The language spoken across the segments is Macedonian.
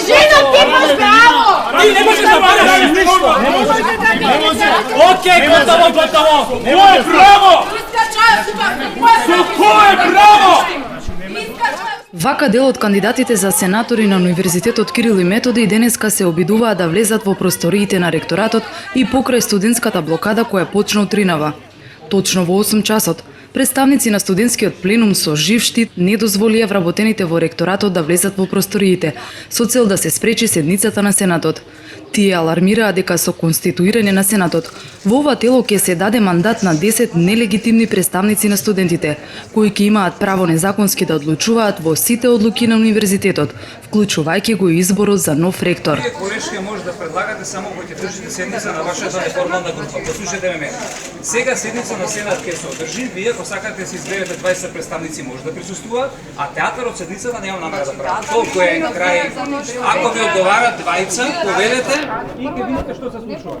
Жена, ти имаш право! Ти не можеш да правиш нищо! Океј, готово! Кое право? Со кое право? Вака дел од кандидатите за сенатори на Универзитетот Кирил и Методи денеска се обидуваат да влезат во просториите на ректоратот и покрај студентската блокада која почна утринава. Точно во 8 часот, представници на студентскиот пленум со жив штит не дозволија вработените во ректоратот да влезат во просториите, со цел да се спречи седницата на Сенатот. Тие алармираа дека со конституирање на Сенатот, во ова тело ќе се даде мандат на 10 нелегитимни представници на студентите, кои ќе имаат право незаконски да одлучуваат во сите одлуки на универзитетот, вклучувајќи го изборот за нов ректор. Вие колешки може да предлагате само кога ќе држите седница на вашата неформална група. Послушайте ме. Сега седница на Сенат ќе се одржи, вие ако сакате да се изберете 20 представници може да присуствуваат, а театарот седницата нема намера да прави. Толку е крај. Ако ви одговара двајца, поведете и ќе видите што се случува.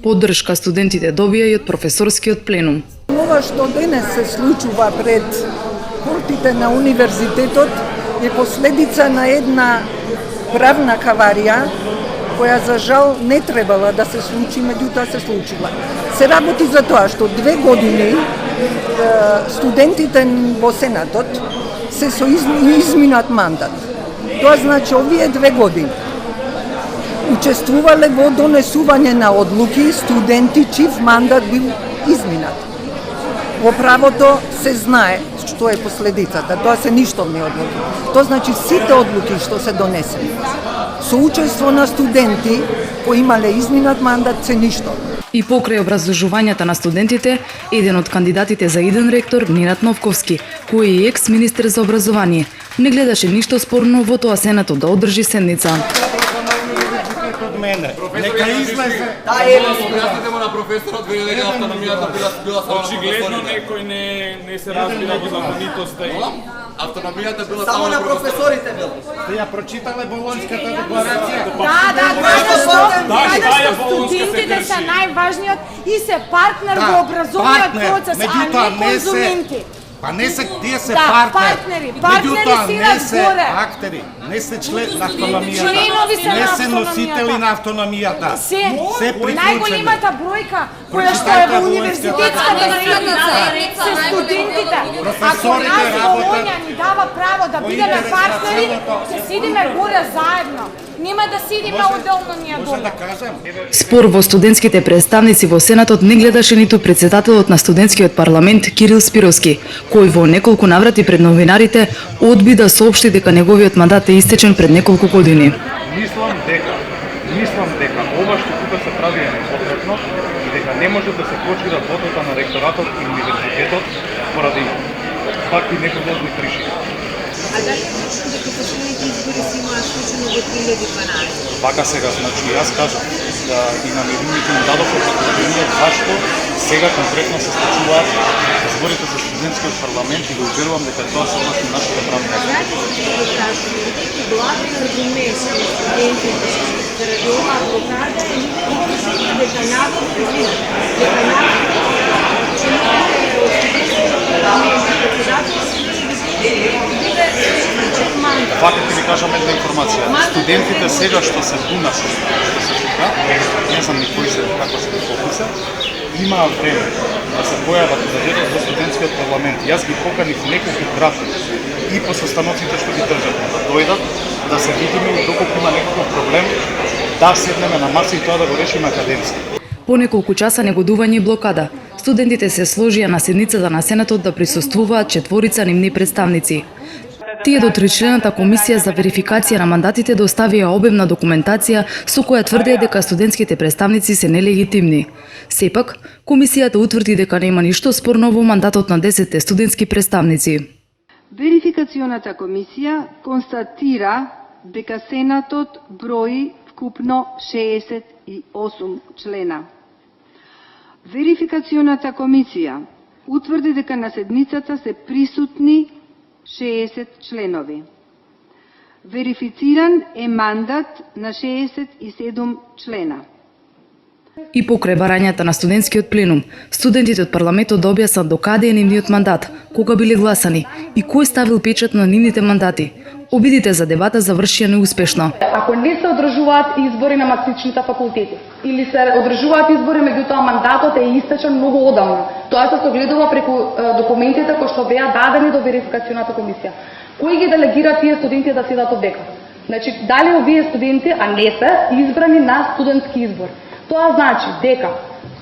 Поддршка студентите добија и од професорскиот пленум. Ова што денес се случува пред портите на универзитетот е последица на една правна хаварија која за жал не требала да се случи, меѓутоа се случила. Се работи за тоа што 2 години студентите во Сенатот се со изминат мандат. Тоа значи овие 2 години учествувале во донесување на одлуки студенти чив мандат бил изминат. Во правото се знае што е последицата, тоа се ништовни одлуки. Тоа значи сите одлуки што се донесени со учество на студенти кои имале изминат мандат се ништовни. И покрај образложувањата на студентите, еден од кандидатите за иден ректор, Ненад Новковски, кој е екс-министер за образование, не гледаше ништо спорно во тоа Сенатот да одржи седница. Нека излезе. Да, објасните му на професорот, вели дека автономијата била само на Очигледно некој не се разбира ги законитоста и автономијата била само на професорите била. Сте ја прочитале Болонската декларација? Да, студентите се најважниот и се партнер во образовниот процес, а не конзументи. Па не се, тие се партнери. Партнери си горе. Актери, не се член на автономијата. Членови се не на се носители на автономијата. Се приклучени. Најголемата бројка која што е во универзитетската заедница се студентите. Ако нас Болонја ни дава право да бидеме партнери, ќе седиме горе заедно. Нема да седиме отделно ние долу. Спор во студентските представници во Сенатот не гледаше ниту председателот на студентскиот парламент Кирил Спировски, кој во неколку наврати пред новинарите одби да соопшти дека неговиот мандат е истечен пред неколку години. Мислам дека ова што тука се прави е непотребно и дека не може да се почира работата на ректоратот и универзитетот поради такви неколку причини. А дали е точно дека последните избори се имаат случено во 2012? Вака сега, значи, јас кажам да и на медиумите им дадов објаснение зашто сега конкретно се случуваат изборите за студентскиот парламент и го уверувам дека тоа се односи на нашата правна. Главен аргумент на студентите заради оваа блокада е дека народот Вака ќе ви кажам една информација. Студентите сега што се тука, не знам ни кои се, како се пописа, имаа време да се појават да дойдат во студентскиот парламент. Јас ги поканив неколку пати и по состаноците што ги држат, да дојдат, да се видиме и доколку има некој проблем, да седнеме на маса и тоа да го решиме академски. По неколку часа негодување и блокада, студентите се сложија на седницата на Сенатот да присуствуваат 4 нивни представници. Тие до 3-члената комисија за верификација на мандатите доставија обемна документација со која тврдеа дека студентските представници се нелегитимни. Сепак, комисијата утврди дека нема ништо спорно во мандатот на 10 студентски представници. Верификационата комисија констатира дека Сенатот брои вкупно 68 члена. Верификационата комисија утврди дека на седницата се присутни 60 членови. Верифициран е мандат на 67 члена. И покрај барањата на студентскиот пленум, студентите од парламентот да објаснат докаде е нивниот мандат, кога биле гласани и кој ставил печат на нивните мандати. Обидите за дебата завршија неуспешно. Ако не се одржуваат избори на матичните факултети или се одржуваат избори, меѓутоа мандатот е истечен многу одамна, тоа се согледува преку документите кои што беа дадени до верификацијната комисија. Кој ги делегира тие студенти да седат овдека? Значи, дали овие студенти, а не се, избрани на студентски избор. Тоа значи дека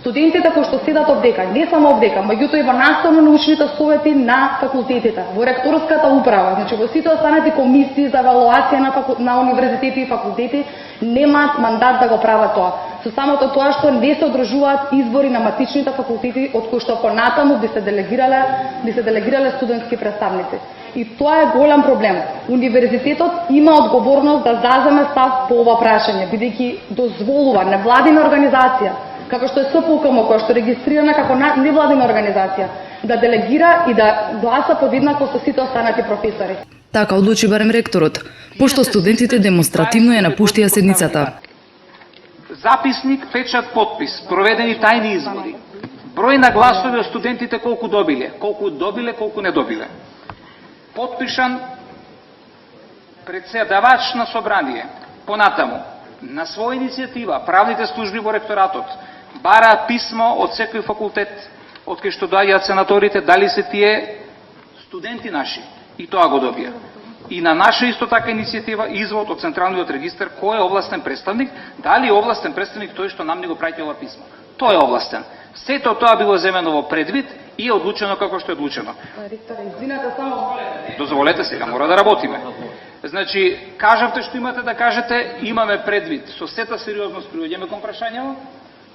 студентите кои што седат овдека, не само овдека, меѓутоа и во наставно-научните совети на факултетите, во ректорската управа, значи во сите останати комисии за евалуација на универзитети и факултети, немаат мандат да го прават тоа. Со самото тоа што не се одржуваат избори на матичните факултети, од кои што понатаму би се делегирале студентски представници. И тоа е голем проблем. Универзитетот има одговорност да заземе став по ова прашање, бидејќи дозволува невладина организација, како што е СПУКМ, која што е регистрирана како невладина организација, да делегира и да гласа подеднакво со сите останати професори. Така одлучи барем ректорот, пошто студентите демонстративно ја напуштија седницата. Записник, печат, подпис, проведени тајни избори. Број на гласови од студентите колку добиле, колку не добиле. Подпишан председавач на собрание. Понатаму, на своја иницијатива, правните служби во ректоратот бараат писмо од секој факултет, од кај што доаѓаат сенаторите, дали се тие студенти наши. И тоа го добија. И на наша исто така иницијатива извод од Централниот регистар кој е областен представник, дали е областен представник тој што нам не го праќа ова писмо. Тој е областен. Сето тоа било земено во предвид и е одлучено како што е одлучено. Ректоре, извинете, само дозволете сега, мора да работиме. Значи, кажавте што имате да кажете, имаме предвид. Со сета сериозност приоѓаме кон прашањето.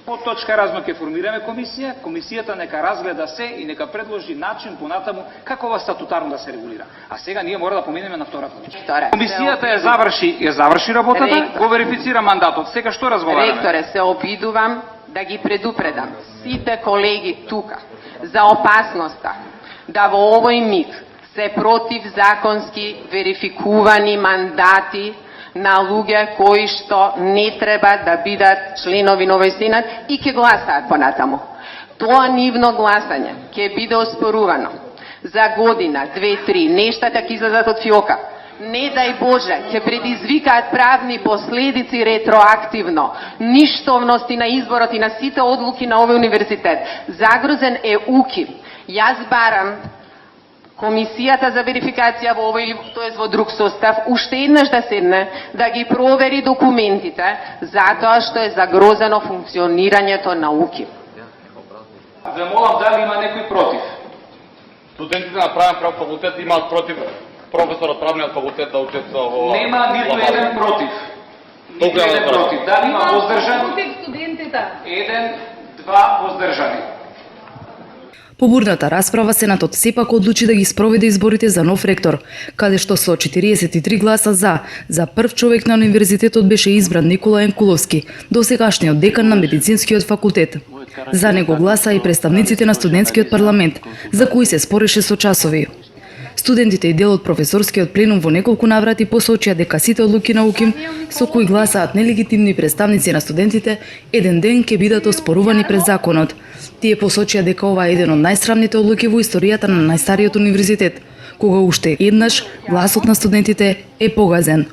По точка разно ќе формираме комисија, комисијата нека разгледа се и нека предложи начин понатаму како ова статутарно да се регулира. А сега ние мора да поминеме на втората точка. Комисијата ја заврши работата, го верифицира мандатот. Сега што разговараме? Ректоре, се обидувам да ги предупредам сите колеги тука за опасноста да во овој миг се против законски верификувани мандати на луѓе кои што не треба да бидат членови на овој сенат и ќе гласаат понатаму. Тоа нивно гласање ќе биде оспорувано за година, 2-3, нештата ќе излезат од фиока. Не дај Боже, ќе предизвикаат правни последици ретроактивно, ништовности на изборот и на сите одлуки на овој универзитет. Загрозен е УКИ. Јас барам комисијата за верификација во овој или тоест во друг состав уште еднаш да седне, да ги провери документите, затоа што е загрозено функционирањето на УКИ. Ве молам дали има некој против? Студентите на правен факултет имаат против професорот правниот факултет да учествува во... Нема ниту еден против. Ниту еден против. Дали има воздржани? Против студентите. 1-2 воздржани. По бурната расправа Сенатот сепак одлучи да ги спроведе изборите за нов ректор, каде што со 43 гласа за прв човек на универзитетот беше избран Никола Енкуловски, досегашниот декан на медицинскиот факултет. За него гласа и представниците на студентскиот парламент, за кои се спореше со часови. Студентите и дел од професорскиот пленум во неколку наврати посочија дека сите одлуки на УКИМ со кои гласаат нелегитимни представници на студентите еден ден ќе бидат оспорувани пред законот. Тие посочија дека ова е еден од најсрамните одлуки во историјата на најстариот универзитет, кога уште еднаш гласот на студентите е погазен.